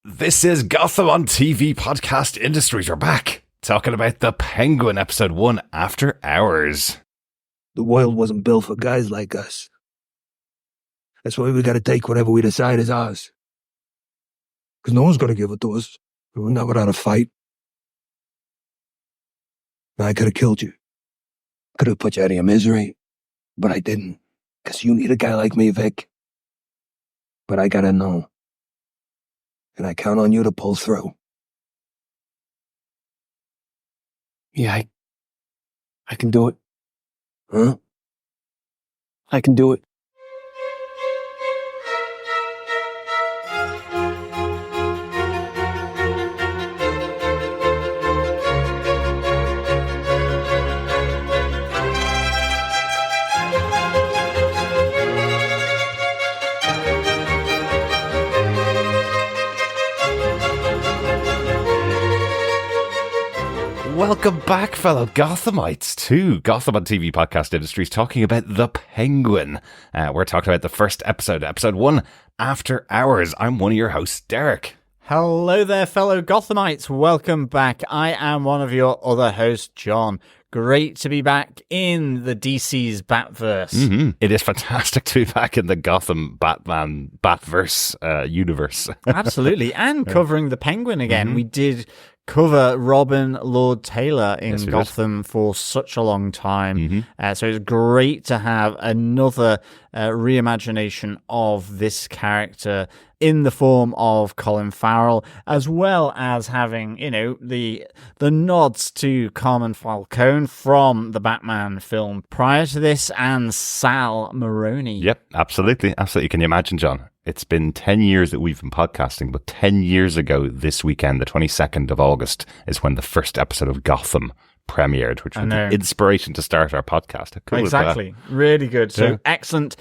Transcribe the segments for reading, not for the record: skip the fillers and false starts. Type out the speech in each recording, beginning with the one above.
This is Gotham on TV Podcast Industries. We're back talking about The Penguin, episode 1, After Hours. The world wasn't built for guys like us. That's why we gotta take whatever we decide is ours. Because no one's gonna give it to us. We're not without a fight. I could have killed you. Could have put you out of your misery. But I didn't. Because you need a guy like me, Vic. But I gotta know. And I count on you to pull through. Yeah, I can do it. Huh? I can do it. Welcome back, fellow Gothamites, to Gotham on TV Podcast Industries, talking about The Penguin. We're talking about the first episode, episode 1, After Hours. I'm one of your hosts, Derek. Hello there, fellow Gothamites. Welcome back. I am one of your other hosts, John. Great to be back in the DC's Batverse. Mm-hmm. It is fantastic to be back in the Gotham Batman Batverse universe. Absolutely. And covering the Penguin again. Mm-hmm. We did cover Robin Lord Taylor in Gotham for such a long time. Mm-hmm. So it's great to have another reimagination of this character in the form of Colin Farrell, as well as having, you know, the nods to Carmine Falcone from the Batman film prior to this, and Sal Maroni. Yep, absolutely. Absolutely. Can you imagine, John? It's been 10 years that we've been podcasting, but 10 years ago this weekend, the 22nd of August, is when the first episode of Gotham premiered, which was the inspiration to start our podcast. How cool exactly. Really good. So excellent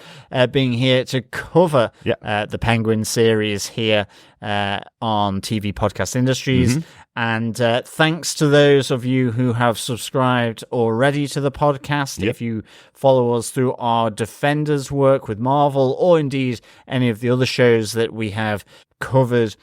being here to cover the Penguin series here on TV Podcast Industries. Mm-hmm. And thanks to those of you who have subscribed already to the podcast. If you follow us through our Defenders work with Marvel, or indeed any of the other shows that we have covered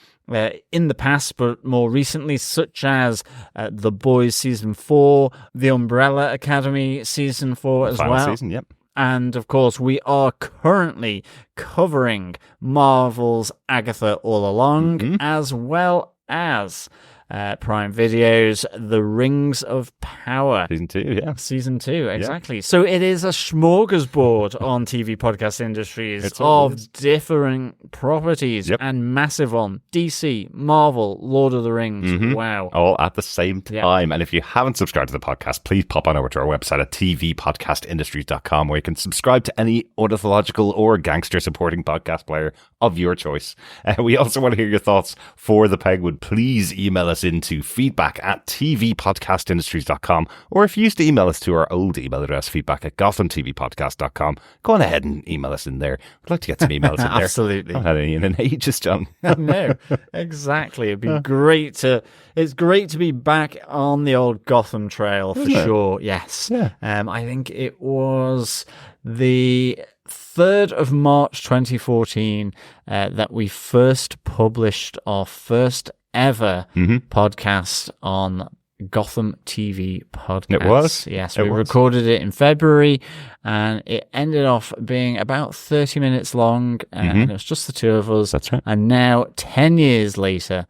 in the past, but more recently, such as The Boys Season 4, The Umbrella Academy Season 4 as well. Season, yep. And, of course, we are currently covering Marvel's Agatha All Along, as well as Prime Video's The Rings of Power. Season 2, yeah. Season 2, exactly. Yeah. So it is a smorgasbord on TV Podcast Industries of differing properties and massive on DC, Marvel, Lord of the Rings. Mm-hmm. Wow. All at the same time. And if you haven't subscribed to the podcast, please pop on over to our website at tvpodcastindustries.com, where you can subscribe to any ornithological or gangster supporting podcast player of your choice. We also want to hear your thoughts for The Penguin. Please email us into feedback at tvpodcastindustries.com, or if you used to email us to our old email address, feedback at gothamtvpodcast.com, go on ahead and email us in there. We'd like to get some emails in there. Absolutely. I haven't had any in ages, John. No, exactly. It'd be great it's great to be back on the old Gotham trail for sure. Yes. Yeah. I think it was the 3rd of March 2014 that we first published our first ever podcast on Gotham TV Podcast. It was? Yes, we recorded it in February, and it ended off being about 30 minutes long, and it was just the two of us. That's right. And now, 10 years later,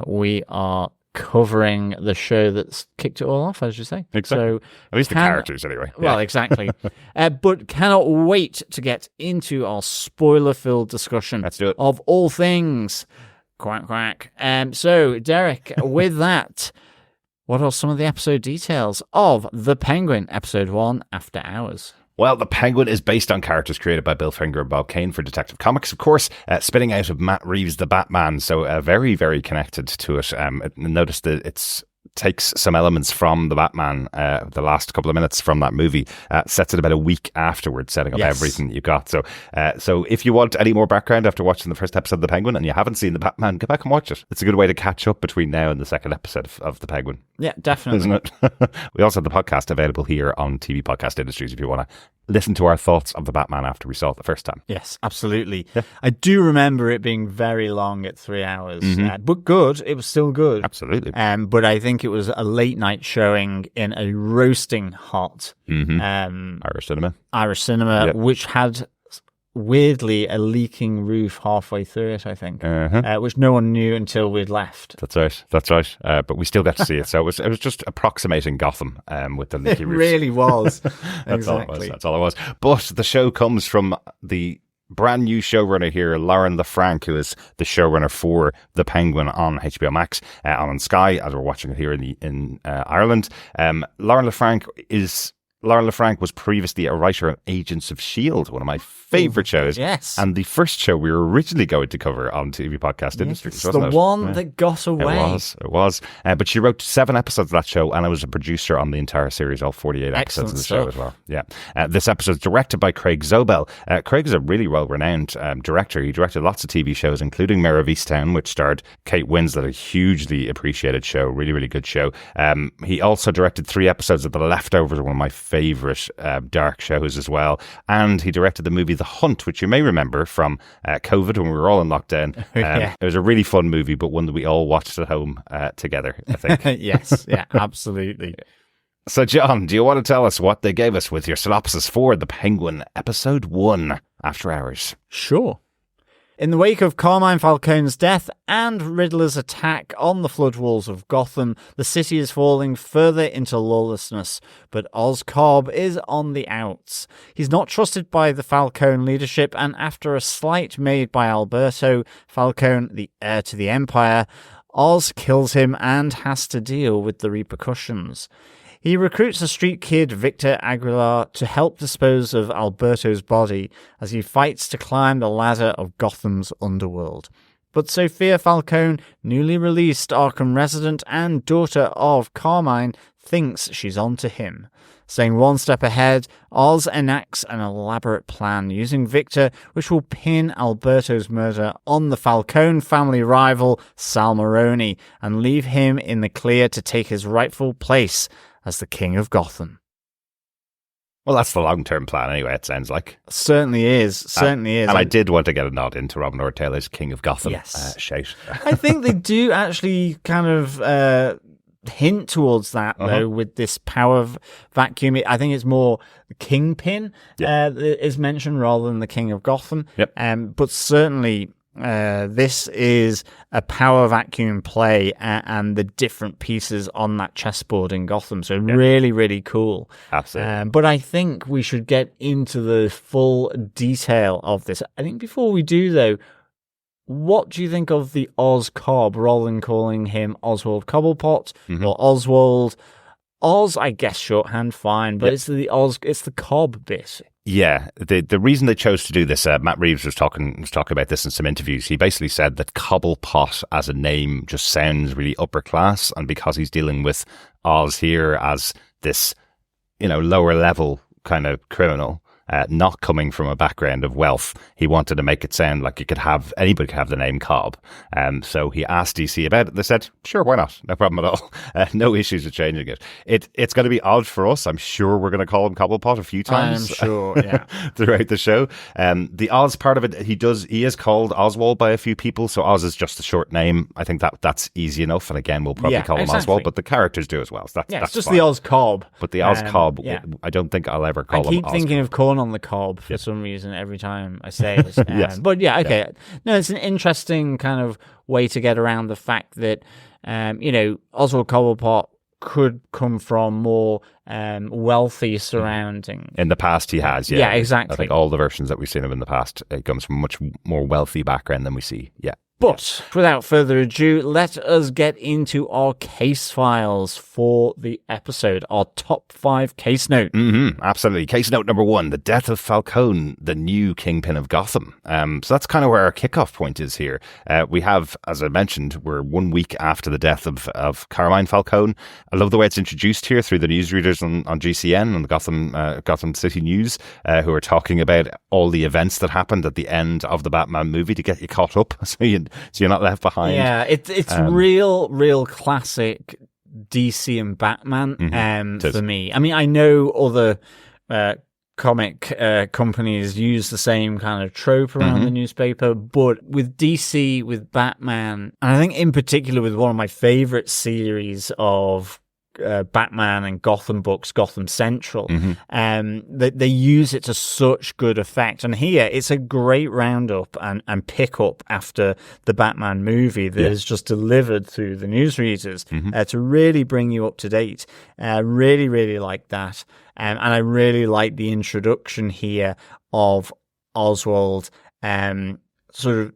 we are covering the show that's kicked it all off, as you say. Exactly. So at least the characters, anyway. Well, exactly. But cannot wait to get into our spoiler-filled discussion Let's do it. of all things. Quack, quack. So, Derek, with that, what are some of the episode details of The Penguin, episode 1, After Hours? Well, The Penguin is based on characters created by Bill Finger and Bob Kane for Detective Comics, of course, spinning out of Matt Reeves' The Batman, so very, very connected to it. Notice that it's takes some elements from the Batman, the last couple of minutes from that movie, sets it about a week afterwards, setting up everything that you got. So if you want any more background after watching the first episode of The Penguin and you haven't seen the Batman, go back and watch it. It's a good way to catch up between now and the second episode of The Penguin. Yeah, definitely. Isn't it? We also have the podcast available here on TV Podcast Industries if you want to listen to our thoughts of the Batman after we saw it the first time. Yes, absolutely. Yeah. I do remember it being very long at 3 hours, but good. It was still good. Absolutely. But I think it was a late night showing in a roasting hot Irish cinema, which had weirdly a leaking roof halfway through it, I think, which no one knew until we'd left. That's right. But we still got to see it. So it was just approximating Gotham with the leaky roofs. It really was. That's all it was. But the show comes from the brand new showrunner here, Lauren LaFranc, who is the showrunner for The Penguin on HBO Max, on Sky, as we're watching it here in Ireland. Lauren LaFranc was previously a writer of Agents of S.H.I.E.L.D., one of my favourite shows. Yes. And the first show we were originally going to cover on TV Podcast Industries. It's the one that got away. It was. But she wrote 7 episodes of that show, and I was a producer on the entire series, all 48 episodes of the show as well. Yeah. This episode is directed by Craig Zobel. Craig is a really well-renowned director. He directed lots of TV shows, including Mare of Easttown, which starred Kate Winslet, a hugely appreciated show, really, really good show. He also directed 3 episodes of The Leftovers, one of my favourite dark shows as well. And he directed the movie The Hunt, which you may remember from COVID when we were all in lockdown. It was a really fun movie, but one that we all watched at home together, I think. Yes, yeah, absolutely. So, John, do you want to tell us what they gave us with your synopsis for The Penguin, Episode 1, After Hours? Sure. In the wake of Carmine Falcone's death and Riddler's attack on the flood walls of Gotham, the city is falling further into lawlessness, but Oz Cobb is on the outs. He's not trusted by the Falcone leadership, and after a slight made by Alberto Falcone, the heir to the Empire, Oz kills him and has to deal with the repercussions. He recruits a street kid, Victor Aguilar, to help dispose of Alberto's body as he fights to climb the ladder of Gotham's underworld. But Sophia Falcone, newly released Arkham resident and daughter of Carmine, thinks she's onto him. Staying one step ahead, Oz enacts an elaborate plan using Victor, which will pin Alberto's murder on the Falcone family rival, Sal Maroni, and leave him in the clear to take his rightful place as the King of Gotham. Well, that's the long-term plan anyway, it sounds like. Certainly is. And I did want to get a nod into Robin Lord Taylor's King of Gotham shout. I think they do actually kind of hint towards that, though, with this power vacuum. I think it's more the Kingpin is mentioned rather than the King of Gotham. Yep. But certainly this is a power vacuum play and the different pieces on that chessboard in Gotham. So really, really cool. Absolutely. But I think we should get into the full detail of this. I think before we do, though, what do you think of the Oz Cobb, rather than calling him Oswald Cobblepot or Oswald? Oz, I guess, shorthand, fine, but it's the Cobb bit. Yeah, the reason they chose to do this, Matt Reeves was talking about this in some interviews. He basically said that Cobblepot as a name just sounds really upper class, and because he's dealing with Oz here as this, lower level kind of criminal, not coming from a background of wealth, he wanted to make it sound like anybody could have the name Cobb. So he asked DC about it. They said, sure, why not? No problem at all. No issues with changing it. It's going to be odd for us. I'm sure we're going to call him Cobblepot a few times. I'm sure, yeah. Throughout the show. The Oz part of it, he is called Oswald by a few people, so Oz is just a short name. I think that's easy enough, and again, we'll probably call him Oswald, but the characters do as well. So that's just fine. the Oz Cobb. But the Oz Cobb, I don't think I'll ever call him Oz. I keep thinking of Corn on the Cob for some reason every time I say it. Yes. But yeah, okay. Yeah. No, it's an interesting kind of way to get around the fact that, Oswald Cobblepot could come from more wealthy surroundings. In the past, he has, Yeah, exactly. I think all the versions that we've seen of him in the past, it comes from a much more wealthy background than we see. Yeah. But without further ado, let us get into our case files for the episode, our top 5 case note. Absolutely. Case note number 1, the death of Falcone, the new Kingpin of Gotham. So that's kind of where our kickoff point is here. We have, as I mentioned, we're 1 week after the death of Carmine Falcone. I love the way it's introduced here through the newsreaders on GCN and the Gotham City News, who are talking about all the events that happened at the end of the Batman movie to get you caught up. So you're not left behind. Yeah, it's real classic DC and Batman for me. I mean, I know other comic companies use the same kind of trope around the newspaper, but with DC, with Batman, and I think in particular with one of my favorite series of Batman and Gotham books, Gotham Central, they use it to such good effect. And here it's a great roundup and pick up after the Batman movie that is just delivered through the newsreaders to really bring you up to date. Really, really like that. And I really like the introduction here of Oswald, sort of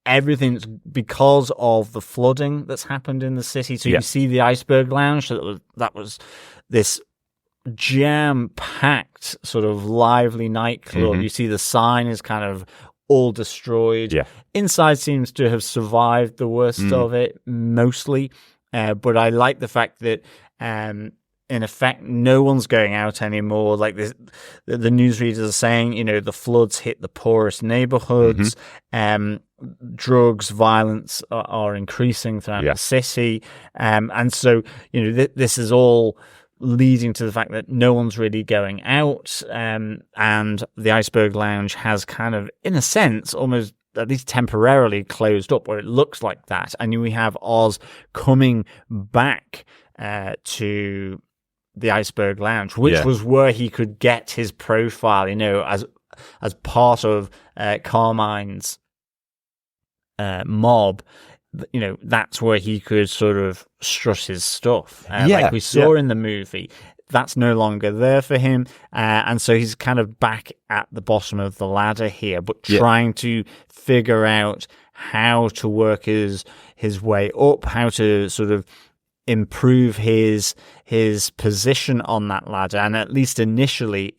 everything's because of the flooding that's happened in the city. So you see the Iceberg Lounge, that was this jam-packed sort of lively nightclub. You see the sign is kind of all destroyed. Inside seems to have survived the worst of it mostly, but I like the fact that in effect, no one's going out anymore. Like this, the newsreaders are saying, the floods hit the poorest neighborhoods. Drugs, violence are increasing throughout the city. And so, this is all leading to the fact that no one's really going out. And the Iceberg Lounge has kind of, in a sense, almost at least temporarily closed up, or it looks like that. And we have Oz coming back to the Iceberg Lounge, which was where he could get his profile, as part of Carmine's mob. That's where he could sort of strut his stuff, like we saw in the movie. That's no longer there for him, and so he's kind of back at the bottom of the ladder here, but trying to figure out how to work his way up, how to sort of improve his position on that ladder. And at least initially,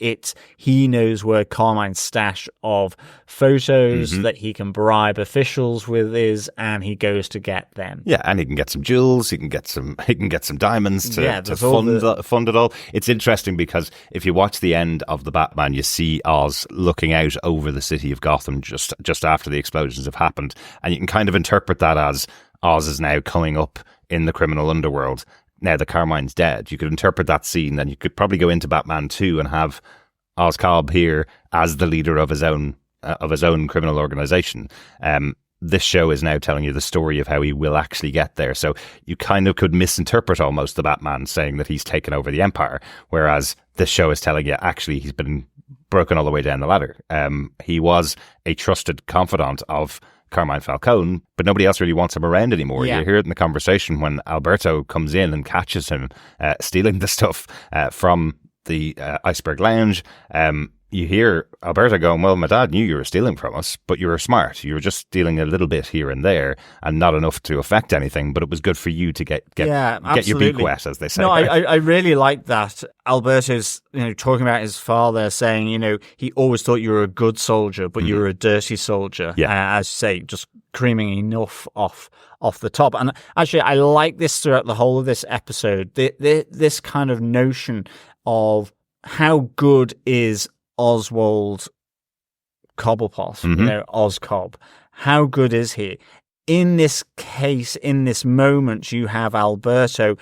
he knows where Carmine's stash of photos that he can bribe officials with is, and he goes to get them. Yeah, and he can get some jewels, he can get some diamonds to fund it all. It's interesting because if you watch the end of the Batman, you see Oz looking out over the city of Gotham just after the explosions have happened, and you can kind of interpret that as Oz is now coming up in the criminal underworld now that Carmine's dead. You could interpret that scene, and you could probably go into Batman 2 and have Oz Cobb here as the leader of his own criminal organization. This show is now telling you the story of how he will actually get there. So you kind of could misinterpret almost the Batman saying that he's taken over the empire, whereas this show is telling you actually he's been broken all the way down the ladder. He was a trusted confidant of Carmine Falcone, but nobody else really wants him around anymore. You hear it in the conversation when Alberto comes in and catches him stealing the stuff from the Iceberg Lounge. You hear Alberto going, well, my dad knew you were stealing from us, but you were smart. You were just stealing a little bit here and there and not enough to affect anything, but it was good for you to get your beak wet, as they say. No, I really like that. Alberto's talking about his father, saying, he always thought you were a good soldier, but you were a dirty soldier. As you say, just creaming enough off the top. And actually, I like this throughout the whole of this episode, this kind of notion of how good is Oswald Cobblepot, Oz Cobb. How good is he? In this case, in this moment, you have Alberto,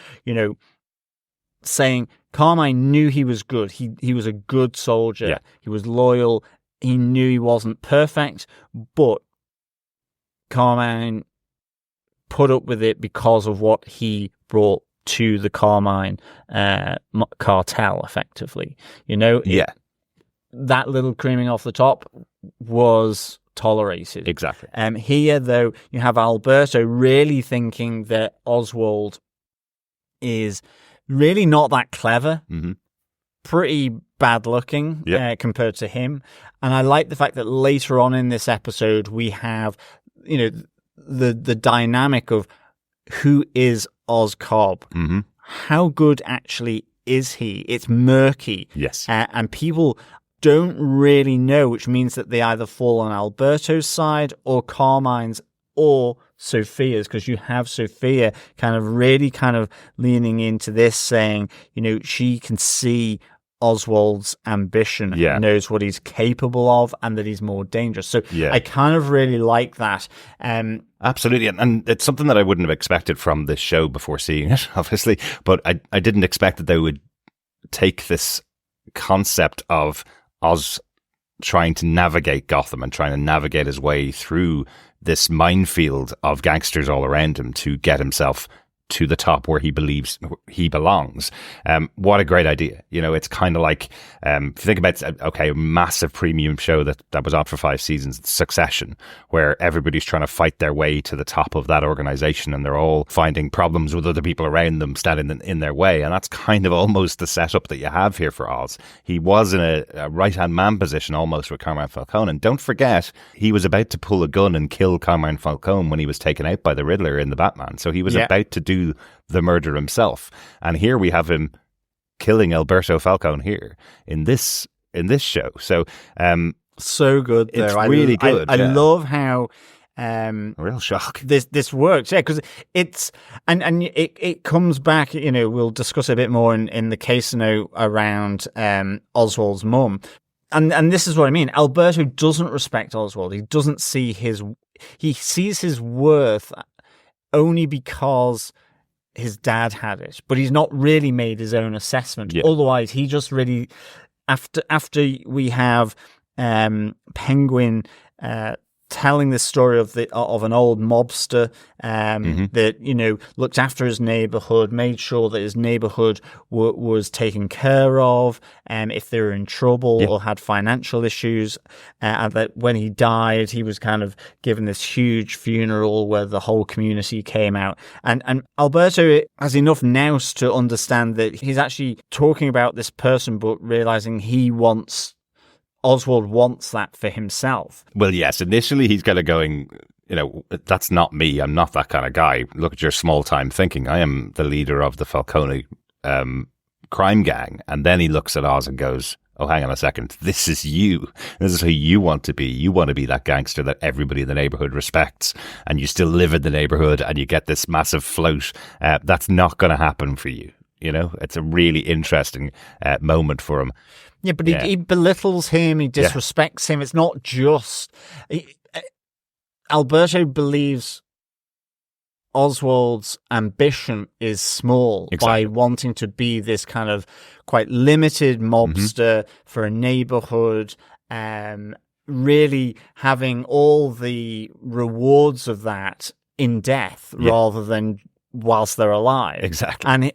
saying Carmine knew he was good. He was a good soldier. Yeah. He was loyal. He knew he wasn't perfect, but Carmine put up with it because of what he brought to the Carmine cartel, effectively. That little creaming off the top was tolerated. Exactly. Here, though, you have Alberto really thinking that Oswald is really not that clever, pretty bad looking compared to him. And I like the fact that later on in this episode, we have, the dynamic of who is Oz Cobb. How good actually is he? It's murky. Yes. And people don't really know, which means that they either fall on Alberto's side or Carmine's or Sophia's, because you have Sophia kind of leaning into this, saying, she can see Oswald's ambition, knows what he's capable of, and that he's more dangerous. So I kind of really like that. Absolutely. And it's something that I wouldn't have expected from this show before seeing it, obviously, but I didn't expect that they would take this concept of Oz trying to navigate Gotham and trying to navigate his way through this minefield of gangsters all around him to get himself to the top where he believes he belongs. What a great idea. You know, it's kind of like, if you think about, a massive premium show that was on for 5 seasons, Succession, where everybody's trying to fight their way to the top of that organization and they're all finding problems with other people around them standing in their way. And that's kind of almost the setup that you have here for Oz. He was in a right-hand man position almost with Carmine Falcone. And don't forget, he was about to pull a gun and kill Carmine Falcone when he was taken out by the Riddler in the Batman. So he was about to do the murder himself, and here we have him killing Alberto Falcone here in this show. So so good there. It's really good. I love how real shock this works, because it's and it comes back. You know, we'll discuss a bit more in the case note around Oswald's mum. And this is what I mean. Alberto doesn't respect Oswald. He doesn't see he sees his worth only because his dad had it, but he's not really made his own assessment. Yeah. Otherwise, he just really, after we have Penguin telling the story of an old mobster that, you know, looked after his neighborhood, made sure that his neighborhood was taken care of, if they were in trouble or had financial issues, and that when he died, he was kind of given this huge funeral where the whole community came out. And Alberto has enough nous to understand that he's actually talking about this person, but realizing Oswald wants that for himself. Well, yes, initially he's kind of going, you know, that's not me. I'm not that kind of guy. Look at your small time thinking. I am the leader of the Falcone crime gang. And then he looks at Oz and goes, oh, hang on a second. This is you. This is who you want to be. You want to be that gangster that everybody in the neighborhood respects, and you still live in the neighborhood and you get this massive float. That's not going to happen for you. You know, it's a really interesting moment for him. Yeah, but he belittles him, he disrespects him. It's not just... Alberto believes Oswald's ambition is small by wanting to be this kind of quite limited mobster for a neighborhood, really having all the rewards of that in death rather than whilst they're alive. Exactly. And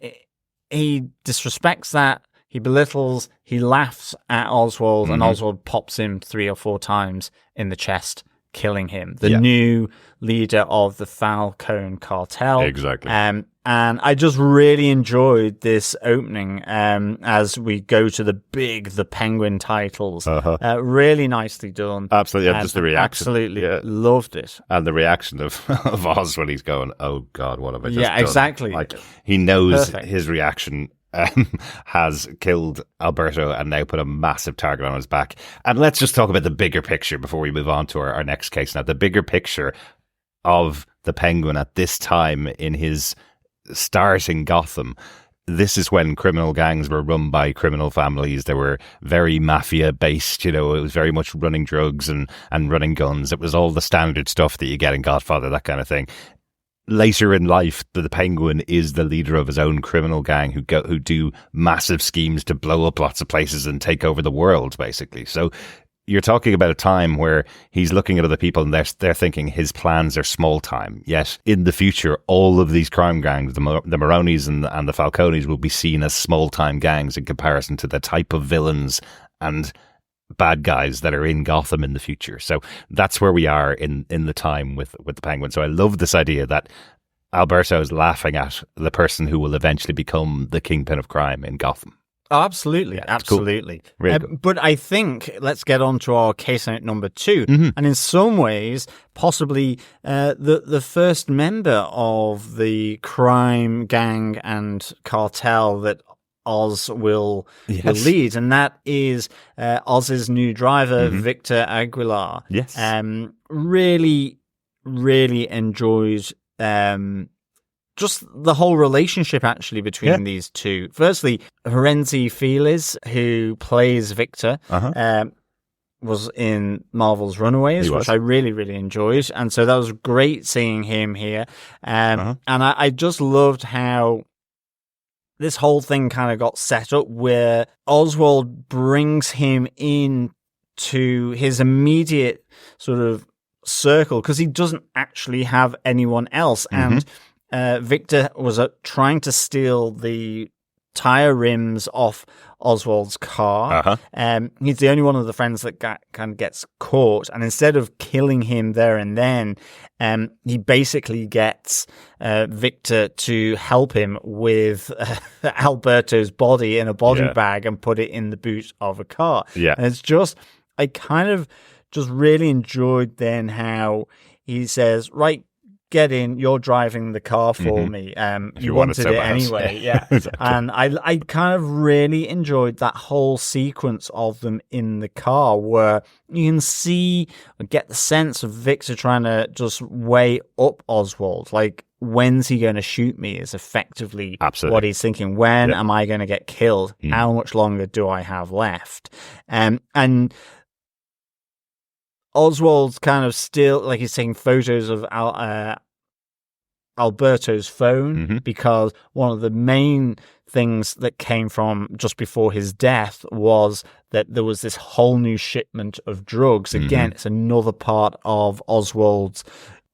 he disrespects that. He belittles, he laughs at Oswald, and Oswald pops him 3 or 4 times in the chest, killing him. The new leader of the Falcone cartel. Exactly. And I just really enjoyed this opening as we go to the Penguin titles. Really nicely done. Absolutely. Just the reaction. Absolutely. Loved it. And the reaction of Oz when he's going, oh God, what have I just done? Exactly. Like, he knows his reaction has killed Alberto and now put a massive target on his back. And let's just talk about the bigger picture before we move on to our next case. Now, the bigger picture of the Penguin at this time in his start in Gotham. This is when criminal gangs were run by criminal families. They were very mafia based, you know, it was very much running drugs and running guns. It was all the standard stuff that you get in Godfather, that kind of thing. Later in life, the Penguin is the leader of his own criminal gang who do massive schemes to blow up lots of places and take over the world, basically. So you're talking about a time where he's looking at other people and they're thinking his plans are small time. Yet in the future, all of these crime gangs, the Maronis and the Falcones, will be seen as small time gangs in comparison to the type of villains and bad guys that are in Gotham in the future. So that's where we are in the time with the Penguin. So I love this idea that Alberto is laughing at the person who will eventually become the kingpin of crime in Gotham. Oh, absolutely. Yeah, absolutely. Cool. Really good. But I think let's get on to our case note number 2. And in some ways, possibly the first member of the crime gang and cartel that Oz will lead, and that is Oz's new driver, Victor Aguilar. Yes. Really, really enjoyed just the whole relationship actually between these two. Firstly, Horenzi Feliz, who plays Victor, was in Marvel's Runaways, which I really, really enjoyed. And so that was great seeing him here. And I just loved how this whole thing kind of got set up where Oswald brings him in to his immediate sort of circle because he doesn't actually have anyone else. And Victor was trying to steal the tire rims off Oswald's car. He's the only one of the friends that kind of gets caught, and instead of killing him there and then, he basically gets Victor to help him with Alberto's body in a body bag and put it in the boot of a car. And it's just, I kind of just really enjoyed then how he says, right, get in, you're driving the car for me. You wanted it anyway. Exactly. And I kind of really enjoyed that whole sequence of them in the car where you can see or get the sense of Victor trying to just weigh up Oswald. Like, when's he going to shoot me is effectively what he's thinking. When am I going to get killed? How much longer do I have left? And Oswald's kind of still, like, he's taking photos of Alberto's phone because one of the main things that came from just before his death was that there was this whole new shipment of drugs. Again, it's another part of Oswald's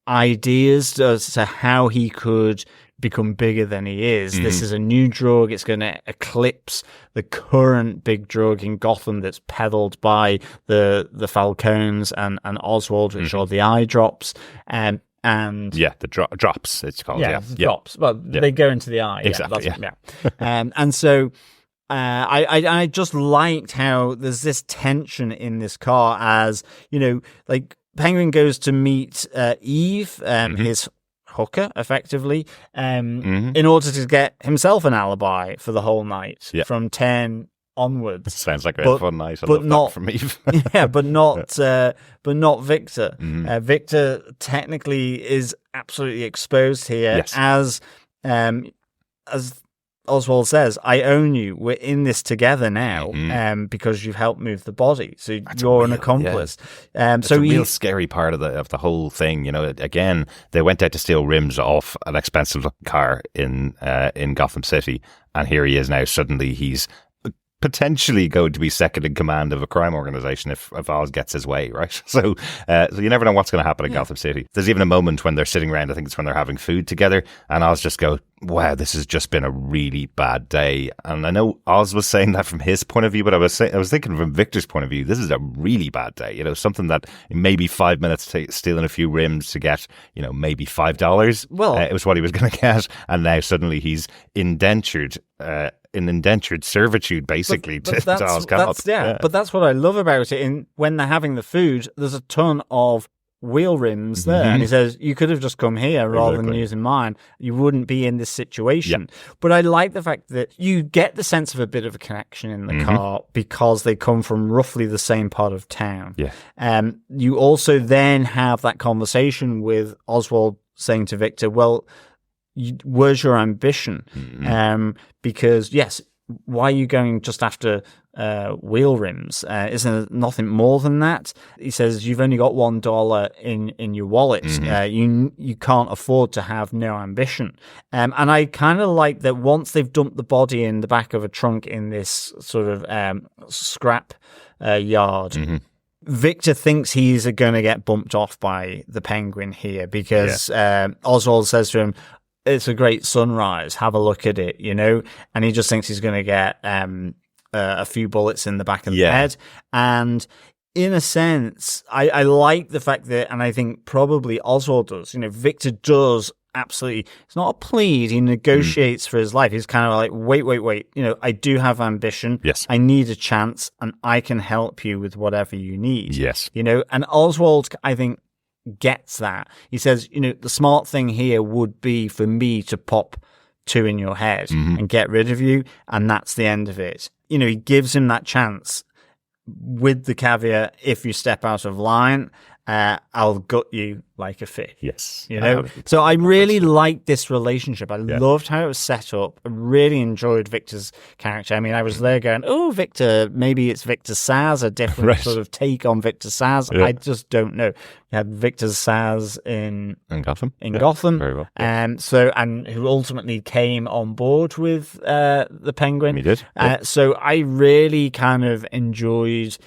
ideas as to how he could become bigger than he is. This is a new drug. It's going to eclipse the current big drug in Gotham that's peddled by the Falcones and Oswald, which are the eye drops. And the drops, it's called. Drops. Well, they go into the eye. Exactly. And so I just liked how there's this tension in this car as, you know, like Penguin goes to meet Eve, his hooker, effectively, in order to get himself an alibi for the whole night from 10 onwards. Sounds like a fun night. But not from Eve. but not Victor. Victor technically is absolutely exposed here, as Oswald says, I own you. We're in this together now, because you've helped move the body. So you're an accomplice. It's a real scary part of the whole thing. You know, again, they went out to steal rims off an expensive car in Gotham City, and here he is now. Suddenly, he's potentially going to be second in command of a crime organization if Oz gets his way, right? So you never know what's going to happen in Gotham City. There's even a moment when they're sitting around, I think it's when they're having food together, and Oz just goes, wow, this has just been a really bad day. And I know Oz was saying that from his point of view, but I was thinking from Victor's point of view, this is a really bad day. You know, something that maybe 5 minutes stealing a few rims to get, you know, maybe $5. Well, it was what he was going to get, and now suddenly he's indentured servitude, basically, to Oz Cobb. But that's what I love about it. When they're having the food, there's a ton of wheel rims there, and he says, you could have just come here rather than using mine. You wouldn't be in this situation. But I like the fact that you get the sense of a bit of a connection in the car because they come from roughly the same part of town. You also then have that conversation with Oswald saying to Victor, well, where's your ambition? Because yes, why are you going just after wheel rims? Isn't there nothing more than that? He says, you've only got $1 in your wallet. You can't afford to have no ambition. And I kind of like that once they've dumped the body in the back of a trunk in this sort of scrap yard, Victor thinks he's going to get bumped off by the Penguin here because Oswald says to him, it's a great sunrise, have a look at it, you know? And he just thinks he's going to get a few bullets in the back of the head. And in a sense, I like the fact that, and I think probably Oswald does, you know, Victor does absolutely, it's not a plead, he negotiates for his life. He's kind of like, wait, you know, I do have ambition. Yes. I need a chance, and I can help you with whatever you need. Yes. You know, and Oswald, I think, gets that. He says, you know, the smart thing here would be for me to pop 2 in your head and get rid of you, and that's the end of it. You know, he gives him that chance with the caveat, if you step out of line, I'll gut you like a fish. Yes. You know? So I really liked this relationship. I loved how it was set up. I really enjoyed Victor's character. I mean, I was there going, oh, Victor, maybe it's Victor Saz, a different sort of take on Victor Saz. I just don't know. We had Victor Saz in Gotham. Very well. And who ultimately came on board with the Penguin. He did. So I really kind of enjoyed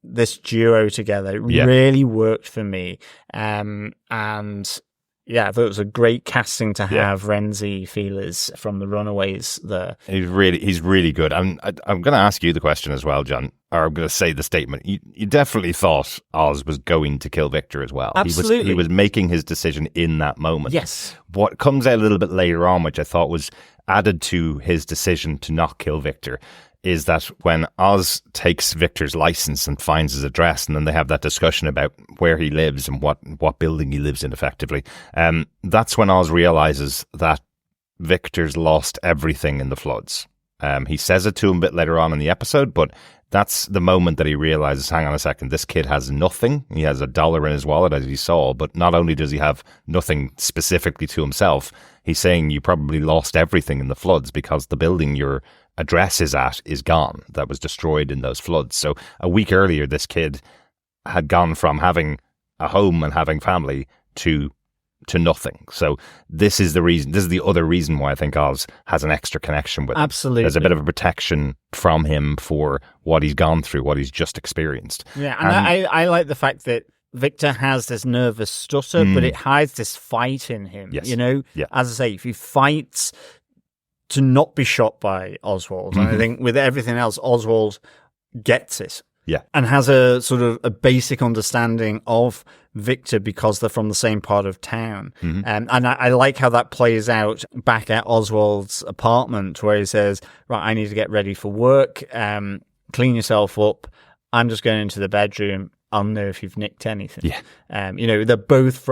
this duo together. It really worked for me. And yeah, I thought it was a great casting to have Renzi Feelers from The Runaways there. He's really good. I'm going to ask you the question as well, John, or I'm going to say the statement. You definitely thought Oz was going to kill Victor as well. Absolutely. He was making his decision in that moment. Yes. What comes out a little bit later on, which I thought was added to his decision to not kill Victor, is that when Oz takes Victor's license and finds his address, and then they have that discussion about where he lives and what building he lives in effectively, that's when Oz realizes that Victor's lost everything in the floods. He says it to him a bit later on in the episode, but that's the moment that he realizes, hang on a second, this kid has nothing. He has $1 in his wallet, as he saw, but not only does he have nothing specifically to himself, he's saying you probably lost everything in the floods because the building your address is gone. That was destroyed in those floods. So a week earlier, this kid had gone from having a home and having family to nothing. So this is the reason. This is the other reason why I think Oz has an extra connection with him. Absolutely. There's a bit of a protection from him for what he's gone through, what he's just experienced. Yeah, and I like the fact that Victor has this nervous stutter, but it hides this fight in him. Yes. You know, as I say, if he fights to not be shot by Oswald, and I think with everything else, Oswald gets it. Yeah. And has a sort of a basic understanding of Victor because they're from the same part of town. And I like how that plays out back at Oswald's apartment where he says, right, I need to get ready for work. Clean yourself up. I'm just going into the bedroom. I'll know if you've nicked anything. Yeah. You know, they're both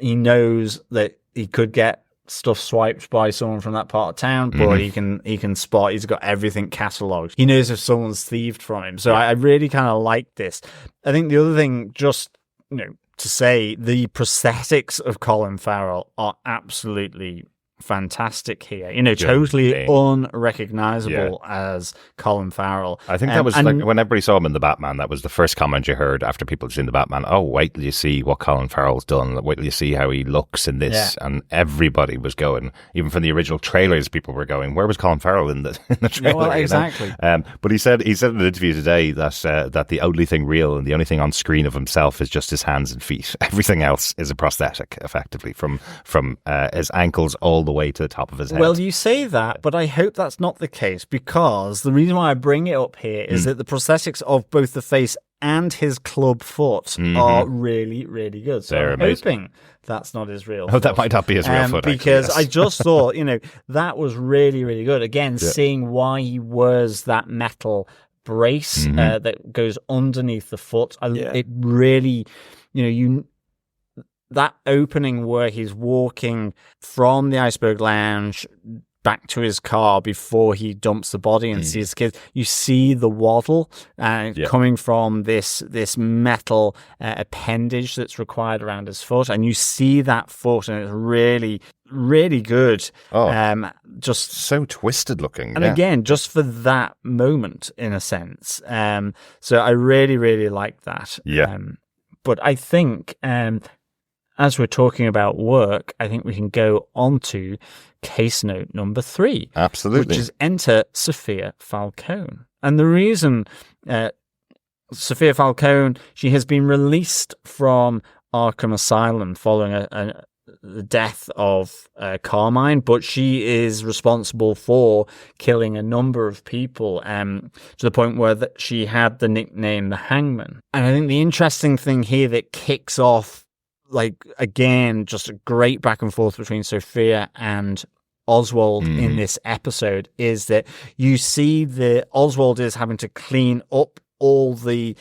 he knows that he could get stuff swiped by someone from that part of town, but he can spot, he's got everything catalogued. He knows if someone's thieved from him. So I really kind of like this. I think the other thing, just, you know, to say the prosthetics of Colin Farrell are absolutely fantastic here. You know, totally unrecognizable as Colin Farrell. I think that was like when everybody saw him in The Batman, that was the first comment you heard after people had seen The Batman. Oh, wait till you see what Colin Farrell's done. Wait till you see how he looks in this. Yeah. And everybody was going, even from the original trailers, people were going, where was Colin Farrell in the trailer? Well, exactly. But he said in an interview today that the only thing real and the only thing on screen of himself is just his hands and feet. Everything else is a prosthetic, effectively, from his ankles all the way to the top of his head. Well, you say that, but I hope that's not the case, because the reason why I bring it up here is that the prosthetics of both the face and his club foot are really, really good. So I'm hoping that's not his real foot. That might not be his real foot, because I just thought, you know, that was really, really good. Again, seeing why he wears that metal brace that goes underneath the foot. It really, you know, that opening where he's walking from the Iceberg Lounge back to his car before he dumps the body and sees kids, you see the waddle coming from this metal appendage that's required around his foot, and you see that foot, and it's really, really good. Just so twisted looking, and again, just for that moment, in a sense. So I really, really like that. But I think as we're talking about work, I think we can go on to case note number 3. Absolutely. Which is enter Sophia Falcone. And the reason Sophia Falcone, she has been released from Arkham Asylum following the death of Carmine, but she is responsible for killing a number of people to the point where she had the nickname the Hangman. And I think the interesting thing here that kicks off, like, again, just a great back and forth between Sophia and Oswald in this episode, is that you see Oswald is having to clean up all the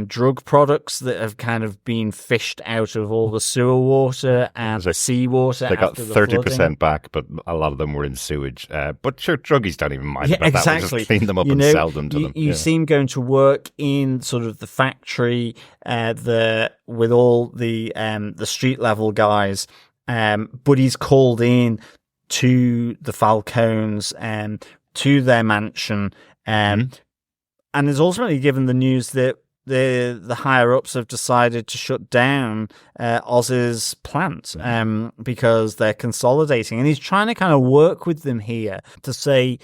drug products that have kind of been fished out of all the sewer water and the seawater. They got 30% back, but a lot of them were in sewage. But sure, druggies don't even mind about that. We'll just clean them up and sell them to them. You see him going to work in sort of the factory, with all the street level guys, but he's called in to the Falcones, to their mansion, and is ultimately given the news that the higher ups have decided to shut down Oz's plant because they're consolidating, and he's trying to kind of work with them here to say,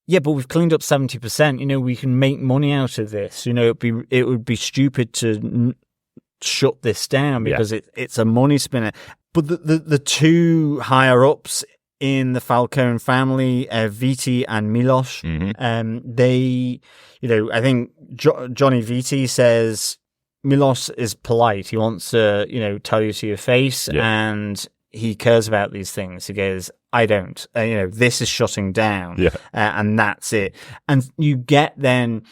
yeah, but we've cleaned up 70%. You know, we can make money out of this. You know, it would be stupid to shut this down because it's a money spinner. But the two higher ups in the Falcone family, Viti and Milos, they, you know, I think Johnny Viti says Milos is polite. He wants to, you know, tell you to your face, and he cares about these things. He goes, I don't. You know, this is shutting down, and that's it. And you get then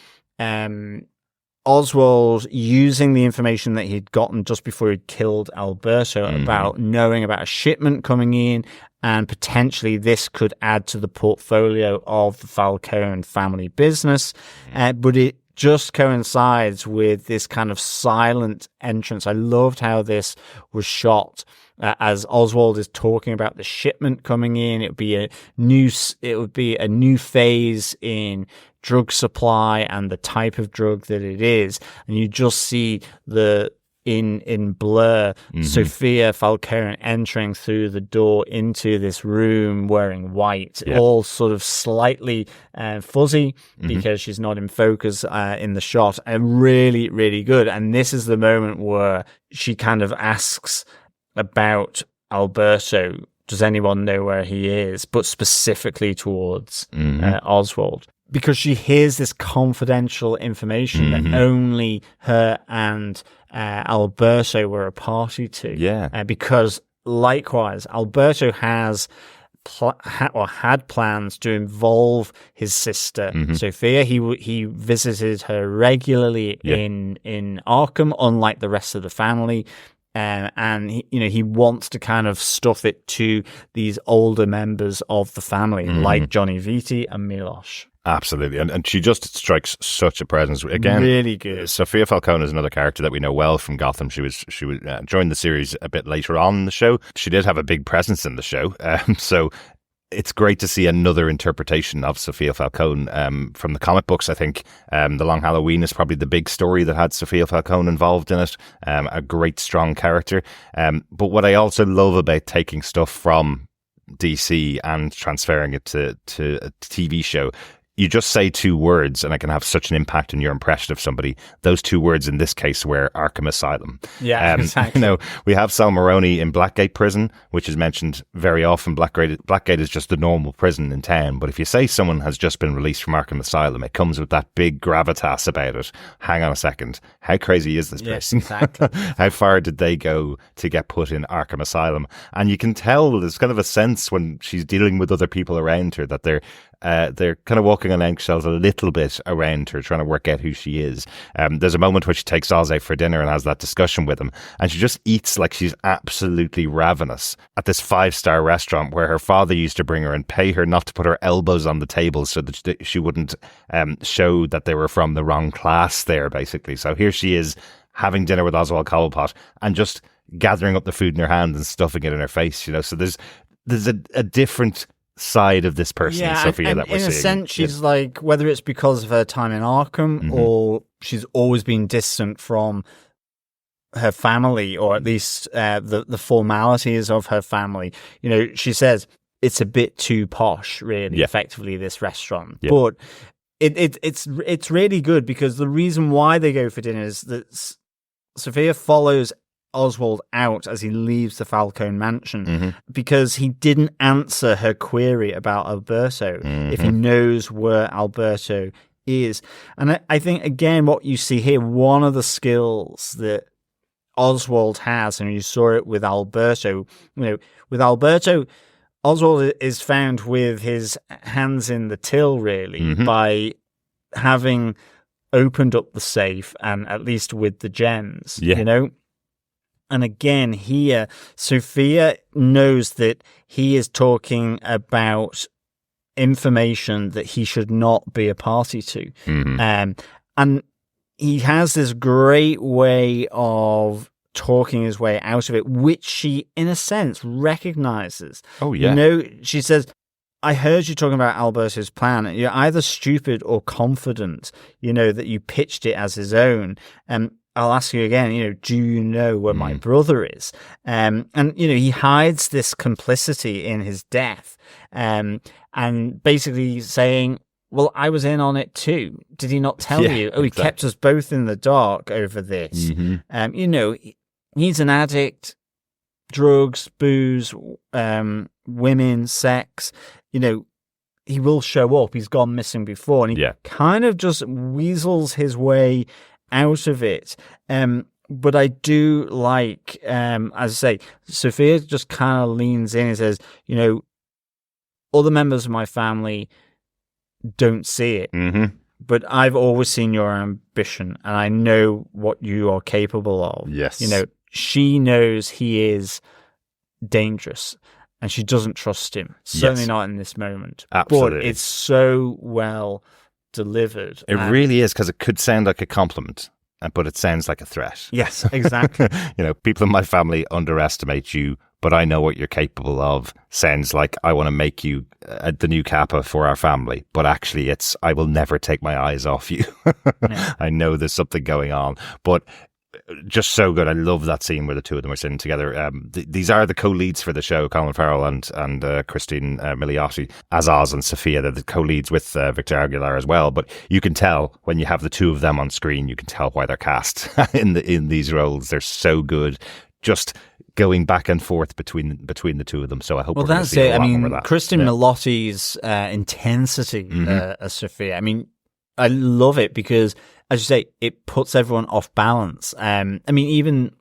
Oswald using the information that he'd gotten just before he'd killed Alberto about knowing about a shipment coming in, and potentially this could add to the portfolio of the Falcone family business. But it just coincides with this kind of silent entrance. I loved how this was shot. As Oswald is talking about the shipment coming in, it would be a new phase in drug supply and the type of drug that it is, and you just see in blur Sophia Falcone entering through the door into this room wearing white, all sort of slightly fuzzy because she's not in focus in the shot, and really, really good. And this is the moment where she kind of asks about Alberto, does anyone know where he is, but specifically towards Oswald, because she hears this confidential information that only her and Alberto were a party to. Because likewise, Alberto had plans to involve his sister Sophia. He visited her regularly in Arkham, unlike the rest of the family. And he wants to kind of stuff it to these older members of the family, like Johnny Viti and Milos. Absolutely, and she just strikes such a presence. Again, really good. Sophia Falcone is another character that we know well from Gotham. She joined the series a bit later on in the show. She did have a big presence in the show, so it's great to see another interpretation of Sophia Falcone from the comic books. I think The Long Halloween is probably the big story that had Sophia Falcone involved in it. A great, strong character. But what I also love about taking stuff from DC and transferring it to a TV show, you just say two words and it can have such an impact on your impression of somebody. Those two words in this case were Arkham Asylum. Yeah, exactly. You know, we have Sal Maroni in Blackgate Prison, which is mentioned very often. Blackgate is just the normal prison in town. But if you say someone has just been released from Arkham Asylum, it comes with that big gravitas about it. Hang on a second. How crazy is this place? Yes, exactly. How far did they go to get put in Arkham Asylum? And you can tell there's kind of a sense when she's dealing with other people around her that they're kind of walking on eggshells a little bit around her, trying to work out who she is. There's a moment where she takes Oz out for dinner and has that discussion with him, and she just eats like she's absolutely ravenous at this 5-star restaurant where her father used to bring her and pay her not to put her elbows on the table so that she wouldn't show that they were from the wrong class there, basically. So here she is having dinner with Oswald Cobblepot and just gathering up the food in her hand and stuffing it in her face, you know. So there's a different side of this person, Sophia, that we're seeing. In a sense, she's like, whether it's because of her time in Arkham or she's always been distant from her family, or at least the formalities of her family. You know, she says it's a bit too posh, really, effectively, this restaurant. But it's really good because the reason why they go for dinner is that Sophia follows Oswald out as he leaves the Falcone mansion because he didn't answer her query about Alberto, if he knows where Alberto is. And I think, again, what you see here, one of the skills that Oswald has, and you saw it with Alberto, you know, with Alberto, Oswald is found with his hands in the till, really, by having opened up the safe, and at least with the gems, Yeah. you know? And again, here, Sophia knows that he is talking about information that he should not be a party to. And he has this great way of talking his way out of it, which she, in a sense, recognizes. Oh, yeah. You know, she says, I heard you talking about Alberto's plan. You're either stupid or confident, you know, that you pitched it as his own. I'll ask you again, you know, do you know where my brother is? And, you know, he hides this complicity in his death, and basically saying, well, I was in on it too. Did he not tell you? Oh, he kept us both in the dark over this. You know, he's an addict, drugs, booze, women, sex. You know, he will show up. He's gone missing before, and he kind of just weasels his way out of it. But I do like, as I say, Sophia just kind of leans in and says, you know, other members of my family don't see it, but I've always seen your ambition, and I know what you are capable of. Yes. You know, she knows he is dangerous, and she doesn't trust him. Certainly not in this moment. Absolutely. But it's so well delivered. It really is, because it could sound like a compliment, but it sounds like a threat. Yes, exactly. You know, people in my family underestimate you, but I know what you're capable of. Sounds like I want to make you the new Kappa for our family, but actually it's, I will never take my eyes off you. I know there's something going on, but just so good. I love that scene where the two of them are sitting together. These are the co-leads for the show, Colin Farrell and Christine Milioti as Oz and Sophia. They're the co-leads with Victor Aguilar as well. But you can tell when you have the two of them on screen, you can tell why they're cast in these roles. They're so good. Just going back and forth between the two of them. So I hope. Well, we're that's see it. a lot I mean, more of that. Kristen Milotti's intensity as Sophia. I mean, I love it because, as you say, it puts everyone off balance. I mean, even,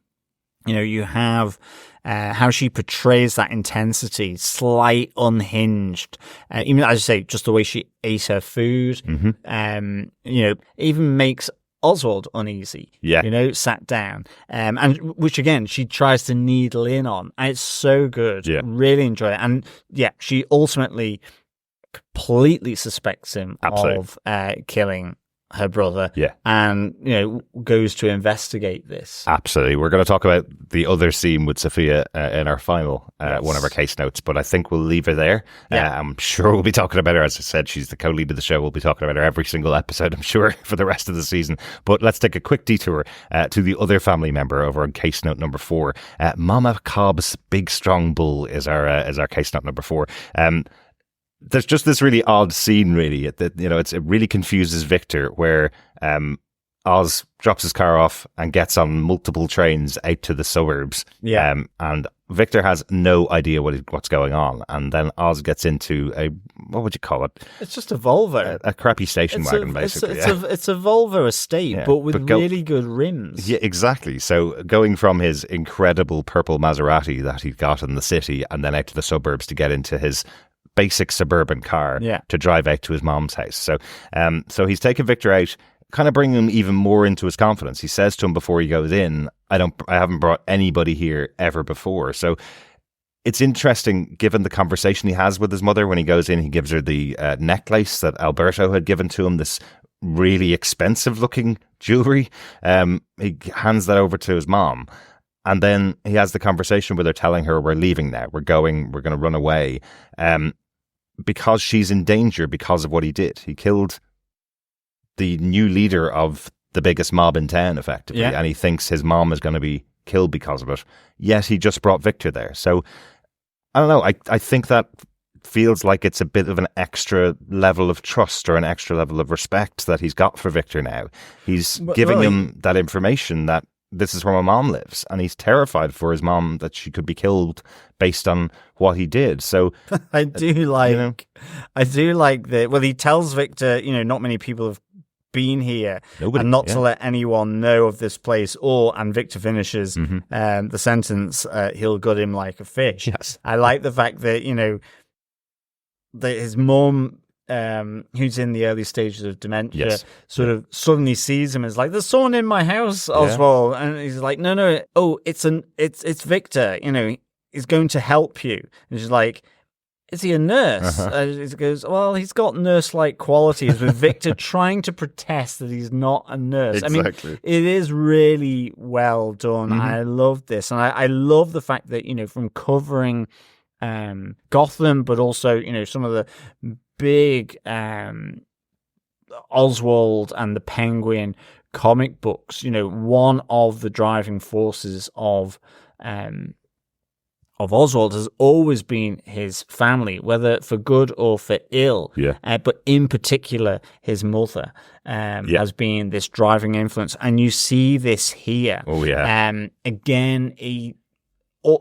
you know, you have how she portrays that intensity, slight, unhinged. Even, as you say, just the way she ate her food. You know, even makes Oswald uneasy. Yeah. You know, sat down. And which, again, she tries to needle in on. And it's so good. Yeah. Really enjoy it. And yeah, she ultimately completely suspects him of killing her brother, and you know, goes to investigate this. Absolutely. We're going to talk about the other scene with Sophia in our final one of our case notes, but I think we'll leave her there. I'm sure we'll be talking about her. As I said, she's the co-lead of the show. We'll be talking about her every single episode, I'm sure, for the rest of the season. But let's take a quick detour to the other family member over on case note number 4. Mama Cobb's Big Strong Bull is our case note number 4. There's just this really odd scene, really. That, you know, it really confuses Victor, where Oz drops his car off and gets on multiple trains out to the suburbs. And Victor has no idea what's going on. And then Oz gets into a, what would you call it? It's just a Volvo. A crappy station wagon, basically. It's a Volvo estate, but with really good rims. Yeah, exactly. So going from his incredible purple Maserati that he got in the city and then out to the suburbs to get into his basic suburban car to drive out to his mom's house. So he's taken Victor out, kind of bringing him even more into his confidence. He says to him before he goes in, I haven't brought anybody here ever before. So it's interesting, given the conversation he has with his mother when he goes in. He gives her the necklace that Alberto had given to him, this really expensive looking jewelry. He hands that over to his mom. And then he has the conversation with her, telling her, we're leaving now. We're going to run away. Because she's in danger because of what he did. He killed the new leader of the biggest mob in town, effectively. And he thinks his mom is going to be killed because of it. Yet he just brought Victor there. So, I don't know. I think that feels like it's a bit of an extra level of trust or an extra level of respect that he's got for Victor now. He's giving him that information that this is where my mom lives, and he's terrified for his mom that she could be killed based on what he did. So I do like that. Well, he tells Victor, you know, not many people have been here, and not to let anyone know of this place. And Victor finishes the sentence, he'll gut him like a fish. Yes. I like the fact that, you know, that his mom who's in the early stages of dementia, sort of suddenly sees him as like, there's someone in my house, Oswald, and he's like, no, oh, it's Victor, he's going to help you. And she's like, is he a nurse? He goes, well, he's got nurse-like qualities, with Victor trying to protest that he's not a nurse. Exactly. I mean, it is really well done. I love this. And I love the fact that, from covering Gotham, but also, some of the big Oswald and the Penguin comic books, one of the driving forces of Oswald has always been his family, whether for good or for ill. But in particular, his mother has been this driving influence, and you see this here. Again,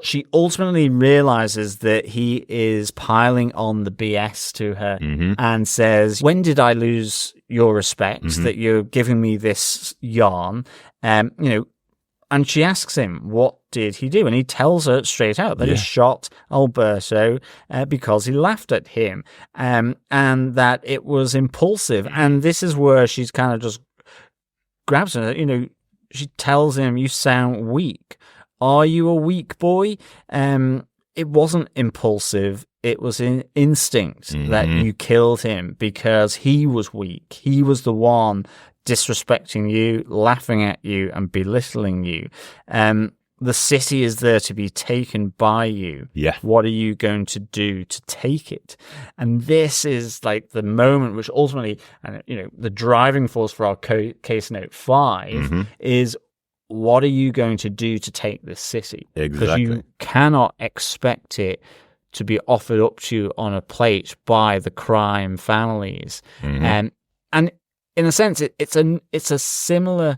she ultimately realizes that he is piling on the BS to her and says, when did I lose your respect that you're giving me this yarn? And she asks him, what did he do? And he tells her straight out that he shot Alberto because he laughed at him, and that it was impulsive. And this is where she's kind of just grabs her. She tells him, you sound weak. Are you a weak boy? It wasn't impulsive. It was an instinct that you killed him because he was weak. He was the one disrespecting you, laughing at you, and belittling you. The city is there to be taken by you. What are you going to do to take it? And this is like the moment which ultimately, the driving force for our case note 5 is, what are you going to do to take this city? Because you cannot expect it to be offered up to you on a plate by the crime families. And in a sense, it's a similar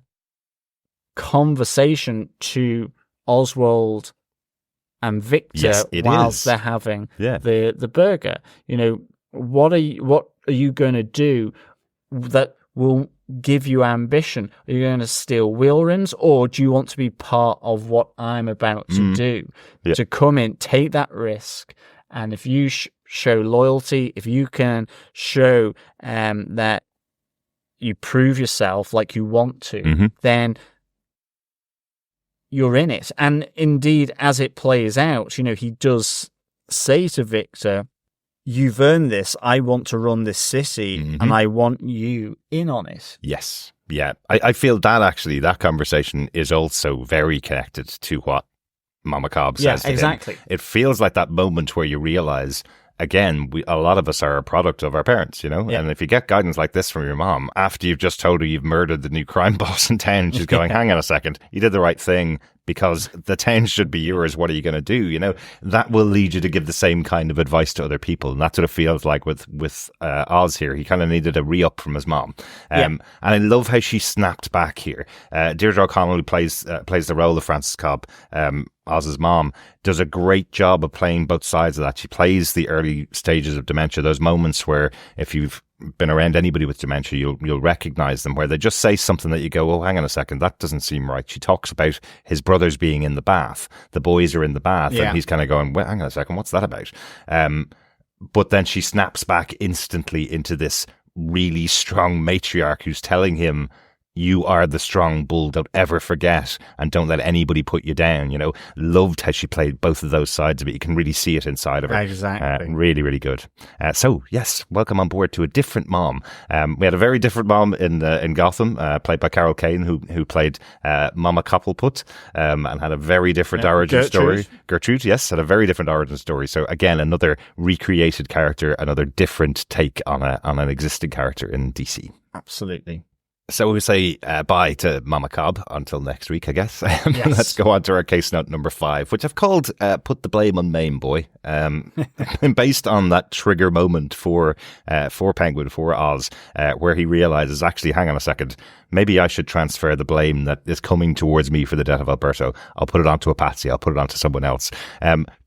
conversation to Oswald and Victor whilst they're having the burger. What are you going to do that will give you ambition? Are you going to steal wheel rims, or do you want to be part of what I'm about to do? To come in, take that risk, and if you show loyalty, if you can show that you prove yourself like you want to, then you're in it. And indeed, as it plays out, he does say to Victor, you've earned this. I want to run this city, and I want you in on it. Yes. Yeah. I feel that actually, that conversation is also very connected to what Mama Cobb says to him. It feels like that moment where you realize, again, a lot of us are a product of our parents, and if you get guidance like this from your mom, after you've just told her you've murdered the new crime boss in town, she's going, hang on a second, you did the right thing because the town should be yours. What are you going to do? That will lead you to give the same kind of advice to other people. And that's what it feels like with Oz here. He kind of needed a re-up from his mom. And I love how she snapped back here. Deirdre O'Connell, who plays the role of Frances Cobb, Oz's mom, does a great job of playing both sides of that. She plays the early stages of dementia, those moments where if you've been around anybody with dementia, you'll recognize them, where they just say something that you go, oh, hang on a second, that doesn't seem right. She talks about his brothers being in the bath. The boys are in the bath, and he's kind of going, well, hang on a second, what's that about? But then she snaps back instantly into this really strong matriarch who's telling him, you are the strong bull, don't ever forget, and don't let anybody put you down. Loved how she played both of those sides of it. You can really see it inside of her. Exactly. Really, really good. So yes, welcome on board to a different mom. We had a very different mom in Gotham, played by Carol Kane, who played Mama Coppelput, and had a very different origin story. Gertrude, yes, had a very different origin story. So again, another recreated character, another different take on an existing character in DC. Absolutely. So we say bye to Mama Cobb until next week, I guess. Let's go on to our case note number 5, which I've called Put the Blame on Mame Boy. Based on that trigger moment for Penguin, for Oz, where he realizes, actually, hang on a second, maybe I should transfer the blame that is coming towards me for the death of Alberto. I'll put it onto a patsy. I'll put it onto someone else.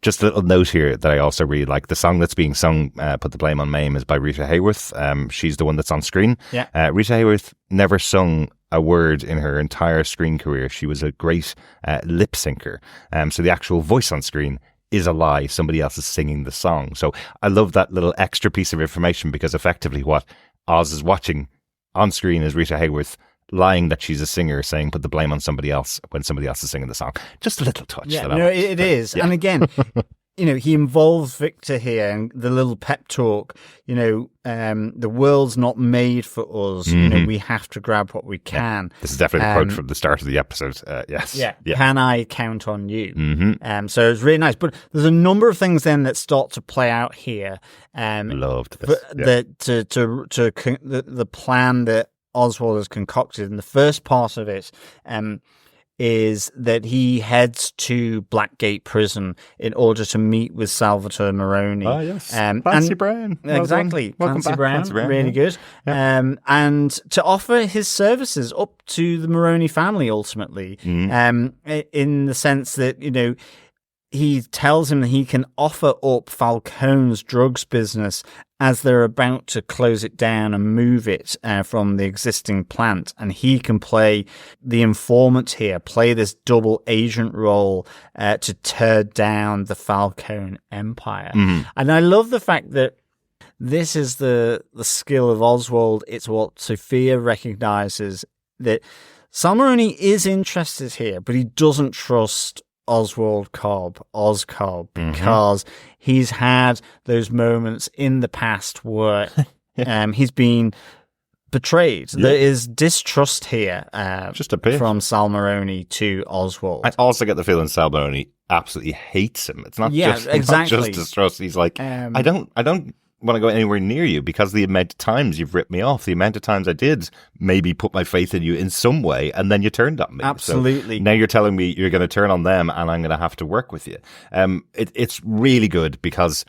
Just a little note here that I also really like. The song that's being sung, Put the Blame on Mame, is by Rita Hayworth. She's the one that's on screen. Rita Hayworth never sung a word in her entire screen career. She was a great lip syncer. So the actual voice on screen is a lie. Somebody else is singing the song. So I love that little extra piece of information, because effectively what Oz is watching on screen is Rita Hayworth lying that she's a singer, saying put the blame on somebody else when somebody else is singing the song. Just a little touch. Yeah, it is. Yeah. And again, he involves Victor here, and the little pep talk, the world's not made for us. Mm-hmm. We have to grab what we can. Yeah. This is definitely a quote from the start of the episode. Yes. Yeah. Can I count on you? Mm-hmm. So it's really nice. But there's a number of things then that start to play out here. Loved this. The plan that Oswald has concocted, and the first part of it is that he heads to Blackgate Prison in order to meet with Salvatore Maroni. Oh, yes. Clancy Brown. Exactly. Welcome Clancy back, Brown. Clancy Brown. Really good. Yeah. And to offer his services up to the Maroni family, ultimately, in the sense that, he tells him that he can offer up Falcone's drugs business as they're about to close it down and move it from the existing plant. And he can play the informant here, play this double agent role to tear down the Falcone empire. Mm-hmm. And I love the fact that this is the skill of Oswald. It's what Sophia recognizes, that Sal Maroni is interested here, but he doesn't trust Oswald Cobb, Oz Cobb, because he's had those moments in the past where he's been betrayed. Yeah. There is distrust here just a bit from Sal Maroni to Oswald. I also get the feeling Sal Maroni absolutely hates him. It's not just distrust. He's like, I don't want to go anywhere near you because the amount of times you've ripped me off, the amount of times I did maybe put my faith in you in some way, and then you turned on me. Absolutely. So now you're telling me you're going to turn on them and I'm going to have to work with you. It's really good because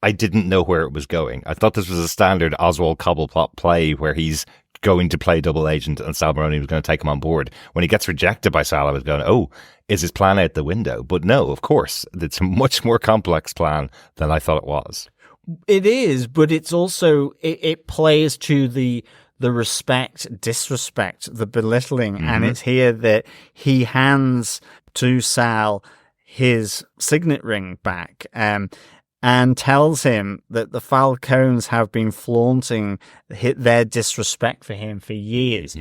I didn't know where it was going. I thought this was a standard Oswald Cobblepot play where he's going to play double agent and Sal Maroni was going to take him on board. When he gets rejected by Sal, I was going, oh, is his plan out the window? But no, of course, it's a much more complex plan than I thought it was. It is, but it's also it plays to the respect, disrespect, the belittling, and it's here that he hands to Sal his signet ring back, and tells him that the Falcones have been flaunting their disrespect for him for years.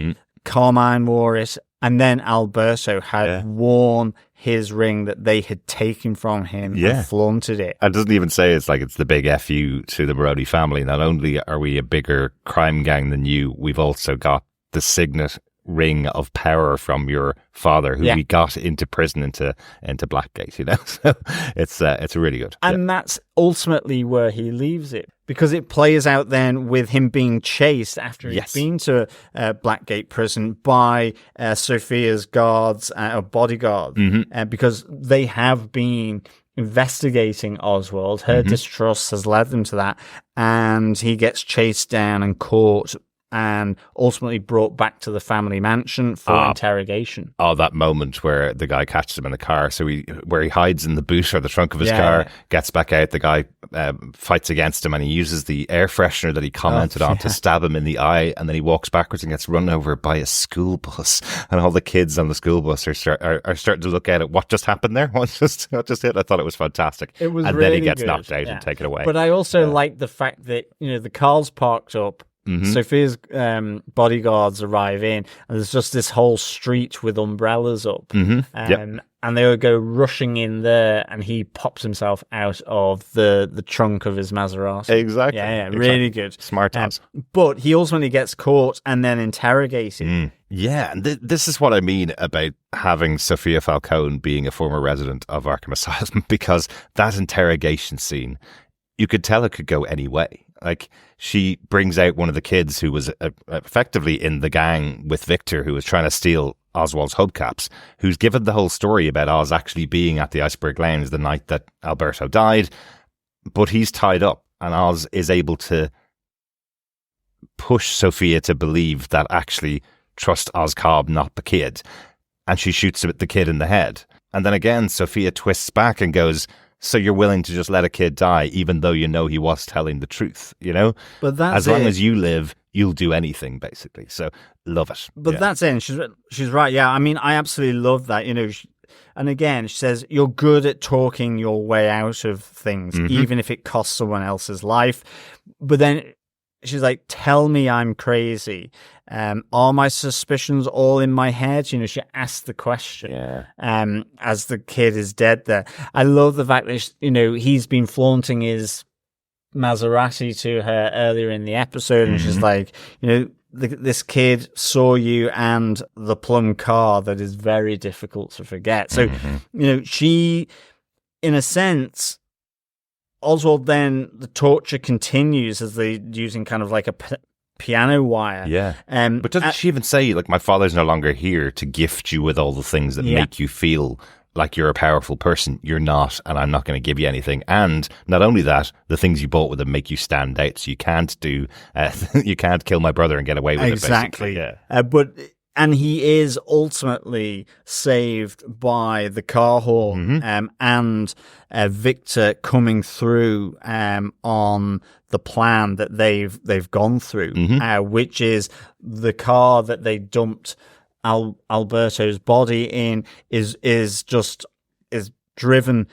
Carmine wore it, and then Alberto had worn his ring that they had taken from him and flaunted it. It doesn't even say it's the big FU to the Maroni family. Not only are we a bigger crime gang than you, we've also got the signet ring of power from your father, who we got into prison into Blackgate. So it's really good, and that's ultimately where he leaves it, because it plays out then with him being chased after he's been to Blackgate Prison by Sophia's guards or bodyguards, because they have been investigating Oswald. Her distrust has led them to that, and he gets chased down and caught and ultimately brought back to the family mansion for interrogation. Oh, that moment where the guy catches him in the car. So where he hides in the boot or the trunk of his car, gets back out, the guy fights against him, and he uses the air freshener that he commented on to stab him in the eye, and then he walks backwards and gets run over by a school bus, and all the kids on the school bus are starting to look at what just happened there. What just hit? I thought it was fantastic. It was and really then he gets good. knocked out and taken away. But I also like the fact that the car's parked up. Sophia's bodyguards arrive in, and there's just this whole street with umbrellas up. And they would go rushing in there, and he pops himself out of the trunk of his Maserati. Exactly. Yeah, really good. Smart ass. But he ultimately gets caught and then interrogated. Yeah, and this is what I mean about having Sophia Falcone being a former resident of Arkham Asylum, because that interrogation scene, you could tell it could go any way. She brings out one of the kids who was effectively in the gang with Victor, who was trying to steal Oswald's hubcaps, who's given the whole story about Oz actually being at the Iceberg Lounge the night that Alberto died, but he's tied up, and Oz is able to push Sophia to believe that actually trust Oz Cobb, not the kid, and she shoots the kid in the head. And then again, Sophia twists back and goes, so you're willing to just let a kid die, even though you know he was telling the truth, But that's as long as you live, you'll do anything, basically. So love it. But that's it. And she's right. Yeah, I mean, I absolutely love that. and again, she says, you're good at talking your way out of things, even if it costs someone else's life. But then she's like, tell me I'm crazy. Are my suspicions all in my head? You know, she asked the question as the kid is dead there. I love the fact that, you know, he's been flaunting his Maserati to her earlier in the episode, and she's like, you know, this kid saw you and the plum car that is very difficult to forget. So, you know, she, in a sense, Oswald, then the torture continues as they using kind of like a piano wire. Yeah. But doesn't she even say, like, my father's no longer here to gift you with all the things that make you feel like you're a powerful person? You're not, and I'm not going to give you anything. And not only that, the things you bought with them make you stand out. So you can't do, you can't kill my brother and get away with it. Exactly. Yeah. And he is ultimately saved by the car horn and Victor coming through on the plan that they've gone through, which is the car that they dumped Alberto's body in is driven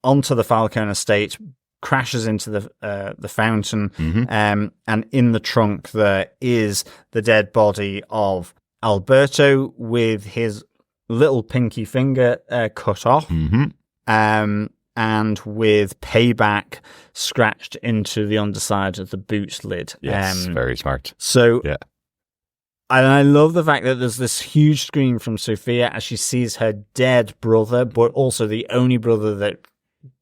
onto the Falcone estate, crashes into the fountain, and in the trunk there is the dead body of Alberto with his little pinky finger cut off, and with payback scratched into the underside of the boot lid. Yes, very smart. So, and I love the fact that there's this huge scream from Sophia as she sees her dead brother, but also the only brother that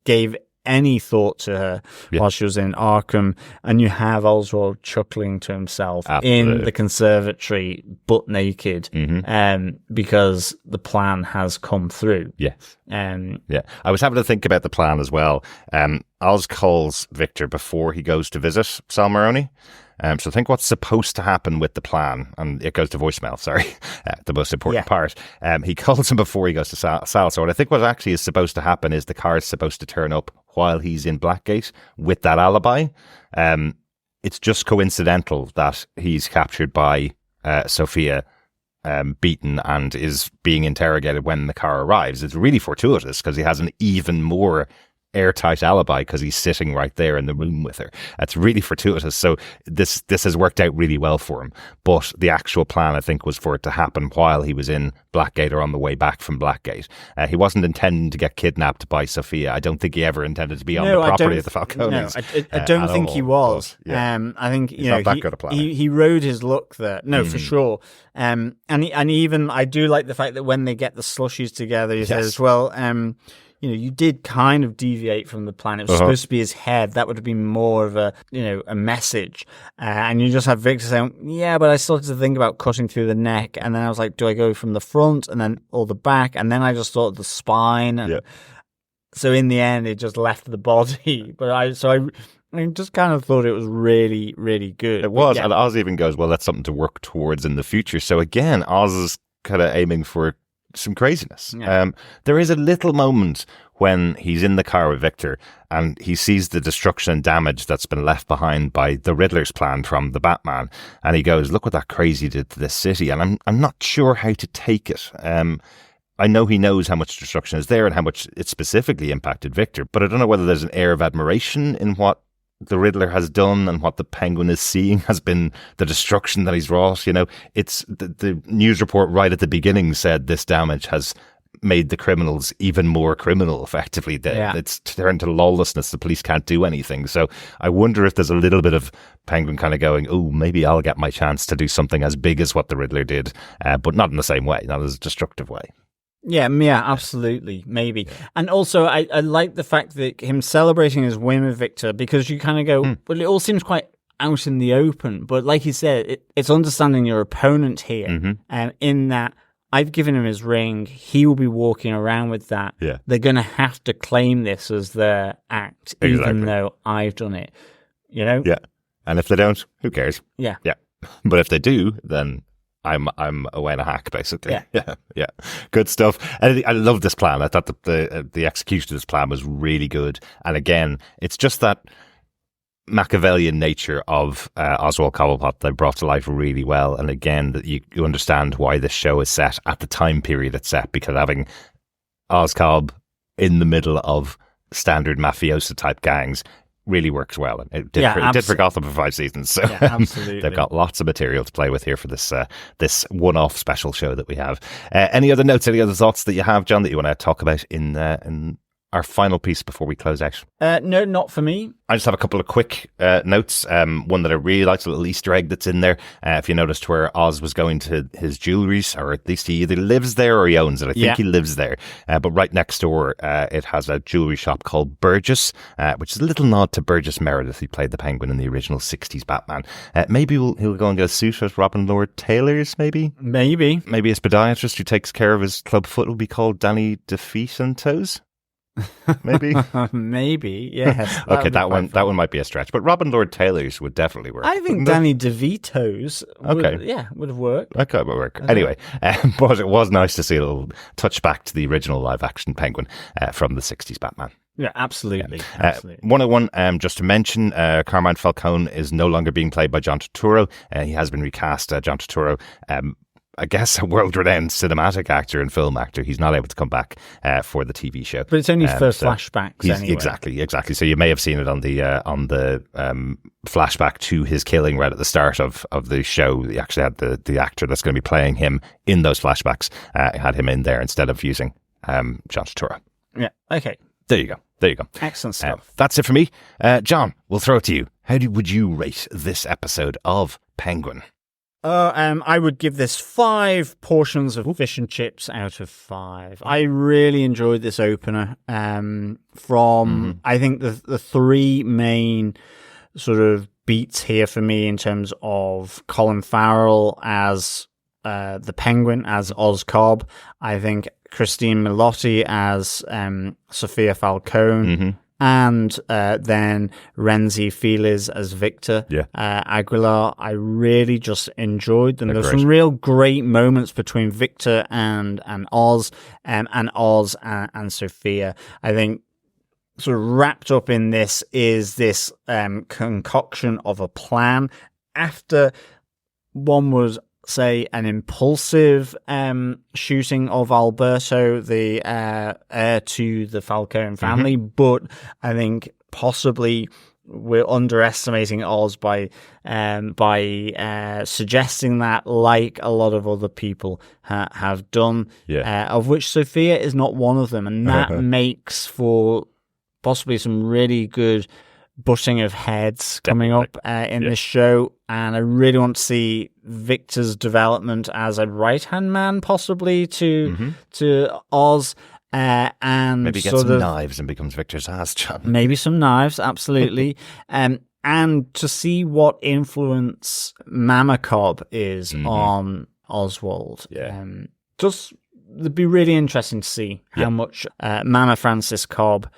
gave any thought to her while she was in Arkham, and you have Oswald chuckling to himself in the conservatory, butt naked, because the plan has come through. Yes. I was having to think about the plan as well. Oz calls Victor before he goes to visit Sal Maroni. So think what's supposed to happen with the plan, and it goes to voicemail, sorry, the most important part. He calls him before he goes to Sal. So what I think what actually is supposed to happen is the car is supposed to turn up while he's in Blackgate with that alibi. It's just coincidental that he's captured by Sophia, beaten, and is being interrogated when the car arrives. It's really fortuitous because he has an even more airtight alibi because he's sitting right there in the room with her. That's really fortuitous. So this has worked out really well for him. But the actual plan, I think, was for it to happen while he was in Blackgate or on the way back from Blackgate. He wasn't intending to get kidnapped by Sophia. I don't think he ever intended to be on the property of the Falcones. No, I don't think he was. I think that good a plan. He rode his luck there. No, for sure. And even I do like the fact that when they get the slushies together, he says, well, you know, you did kind of deviate from the plan. It was supposed to be his head. That would have been more of a message. And you just have Victor saying, yeah, but I started to think about cutting through the neck. And then I was like, do I go from the front or the back? And then I just thought of the spine. And so in the end, it just left the body. But I just kind of thought it was really, really good. It was. And Oz even goes, well, that's something to work towards in the future. So again, Oz is kind of aiming for some craziness. There is a little moment when he's in the car with Victor and he sees the destruction and damage that's been left behind by the Riddler's plan from the Batman, and he goes, look what that crazy did to this city. And I'm not sure how to take it. I know he knows how much destruction is there and how much it specifically impacted Victor, but I don't know whether there's an air of admiration in what the Riddler has done and what the Penguin is seeing has been the destruction that he's wrought. You know, it's the news report right at the beginning said this damage has made the criminals even more criminal, effectively. It's turned to lawlessness. The police can't do anything. So I wonder if there's a little bit of Penguin kind of going, oh, maybe I'll get my chance to do something as big as what the Riddler did, but not in the same way, not as a destructive way. Yeah, absolutely, maybe. And also, I like the fact that him celebrating his win with Victor, because you kind of go, well, it all seems quite out in the open. But like you said, it's understanding your opponent here, and in that I've given him his ring, he will be walking around with that. Yeah. They're going to have to claim this as their act, even though I've done it. You know? Yeah. And if they don't, who cares? Yeah. Yeah. But if they do, then I'm away in a hack, basically. Yeah. Good stuff. I love this plan. I thought the execution of this plan was really good. And again, it's just that Machiavellian nature of Oswald Cobblepot that brought to life really well. And again, that you understand why this show is set at the time period it's set, because having Cobb in the middle of standard mafioso type gangs really works well. It did for Gotham for 5 seasons. So absolutely. They've got lots of material to play with here for this this one-off special show that we have. Any other notes, any other thoughts that you have, John, that you want to talk about in our final piece before we close out? No, not for me. I just have a couple of quick notes. One that I really liked, a little Easter egg that's in there. If you noticed where Oz was going to his jewelries, or at least he either lives there or he owns it. I think he lives there. But right next door, it has a jewelry shop called Burgess, which is a little nod to Burgess Meredith, who played the Penguin in the original 60s Batman. Maybe he'll go and get a suit at Robin Lord Taylor's, maybe? Maybe his podiatrist who takes care of his club foot will be called Danny DeFeet and Toes. Maybe yes. Okay, that one might be a stretch, but Robin Lord Taylor's would definitely work. I think Danny DeVito's would have worked. That could work. Anyway, but it was nice to see a little touch back to the original live action Penguin from the 60s Batman. Yeah, absolutely. 101, just to mention, Carmine Falcone is no longer being played by John Turturro. He has been recast. John Turturro, I guess, a world-renowned cinematic actor and film actor. He's not able to come back for the TV show, but it's only for flashbacks. Anyway. Exactly. So you may have seen it on the flashback to his killing right at the start of the show. He actually had the actor that's going to be playing him in those flashbacks. Had him in there instead of using John Turturro. Yeah. Okay. There you go. Excellent stuff. That's it for me, John. We'll throw it to you. How would you rate this episode of Penguin? I would give this 5 portions of fish and chips out of 5. I really enjoyed this opener. I think the 3 main sort of beats here for me in terms of Colin Farrell as the Penguin, as Oz Cobb. I think Christine Milioti as Sophia Falcone. And then Renzi Feliz as Victor Aguilar. I really just enjoyed them. There's some real great moments between Victor and Oz, and Oz and Sophia. I think sort of wrapped up in this is this concoction of a plan after one was, say, an impulsive shooting of Alberto, the heir to the Falcone family, but I think possibly we're underestimating Oz by suggesting that, like a lot of other people have done, of which Sophia is not one of them, and that makes for possibly some really good butting of heads coming up in this show, and I really want to see Victor's development as a right-hand man, possibly to Oz, and maybe get some knives and becomes Victor's ass, John. Maybe some knives, absolutely, and to see what influence Mama Cobb is on Oswald. It'd be really interesting to see how much Mama Frances Cobb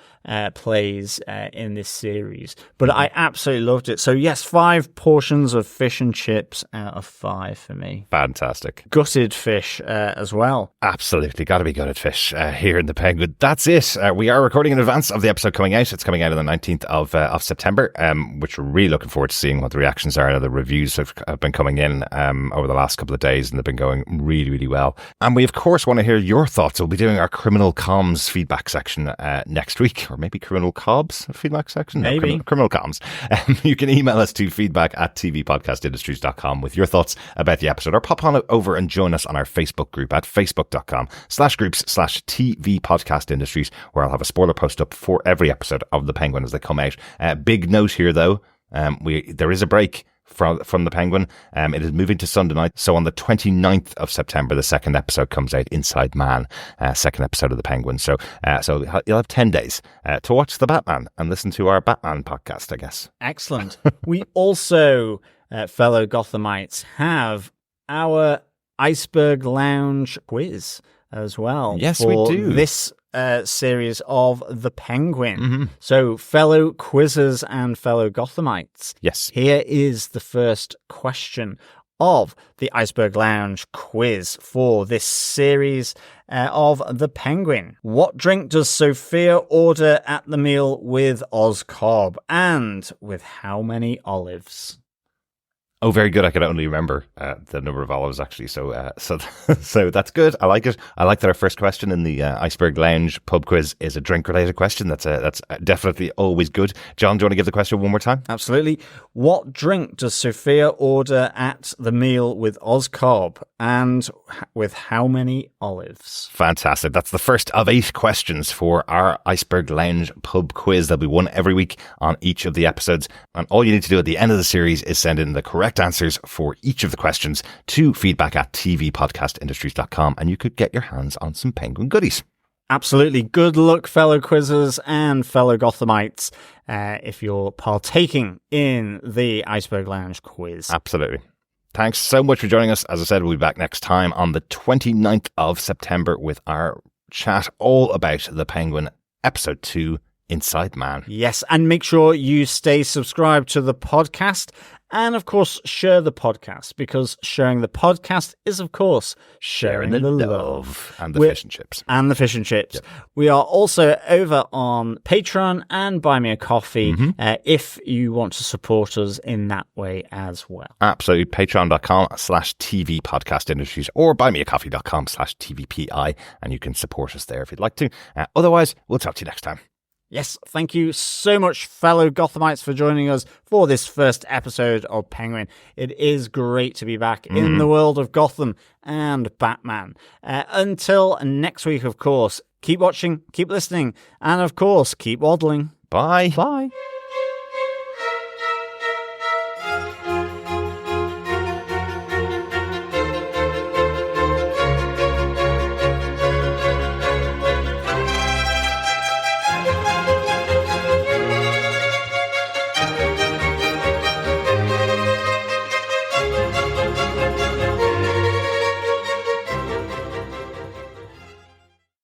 plays in this series. But I absolutely loved it. So yes, 5 portions of fish and chips out of 5 for me. Fantastic. Gutted fish as well. Absolutely. Got to be gutted fish here in the Penguin. That's it. We are recording in advance of the episode coming out. It's coming out on the 19th of September, which we're really looking forward to seeing what the reactions are. The reviews have been coming in over the last couple of days, and they've been going really, really well. And we, of course, want to hear your thoughts. We'll be doing our Criminal Comms feedback section next week, or maybe Criminal Cobbs feedback section? Maybe. No, Criminal Comms. You can email us to feedback@tvpodcastindustries.com with your thoughts about the episode, or pop on over and join us on our Facebook group at facebook.com/groups/tvpodcastindustries, where I'll have a spoiler post up for every episode of The Penguin as they come out. Big note here, though. There is a break from The Penguin. It is moving to Sunday night. So on the 29th of September, the second episode comes out, Inside Man, second episode of The Penguin. So you'll have 10 days to watch The Batman and listen to our Batman podcast, I guess. Excellent. We also, fellow Gothamites, have our Iceberg Lounge quiz as well. Yes, we do. This series of The Penguin. So, fellow quizzers and fellow Gothamites, yes, here is the first question of the Iceberg Lounge quiz for this series of The Penguin. What drink does Sophia order at the meal with Oz Cobb, and with how many olives? Oh, very good. I could only remember the number of olives, actually. So so that's good. I like it. I like that our first question in the Iceberg Lounge pub quiz is a drink-related question. That's definitely always good. John, do you want to give the question one more time? Absolutely. What drink does Sophia order at the meal with Oscob, and with how many olives? Fantastic. That's the first of 8 questions for our Iceberg Lounge pub quiz. There'll be one every week on each of the episodes. And all you need to do at the end of the series is send in the correct answers for each of the questions to feedback@tvpodcastindustries.com, and you could get your hands on some Penguin goodies. Absolutely. Good luck, fellow quizzers and fellow Gothamites, if you're partaking in the Iceberg Lounge quiz. Absolutely. Thanks so much for joining us. As I said, we'll be back next time on the 29th of September with our chat all about the Penguin, episode 2, Inside Man. Yes, and make sure you stay subscribed to the podcast. And, of course, share the podcast, because sharing the podcast is, of course, sharing the love. And the fish and chips. And the fish and chips. Yep. We are also over on Patreon and Buy Me a Coffee, if you want to support us in that way as well. Absolutely. Patreon.com/TV Podcast Industries or buymeacoffee.com/TVPI. And you can support us there if you'd like to. Otherwise, we'll talk to you next time. Yes, thank you so much, fellow Gothamites, for joining us for this first episode of Penguin. It is great to be back in the world of Gotham and Batman. Until next week, of course, keep watching, keep listening, and of course, keep waddling. Bye. Bye.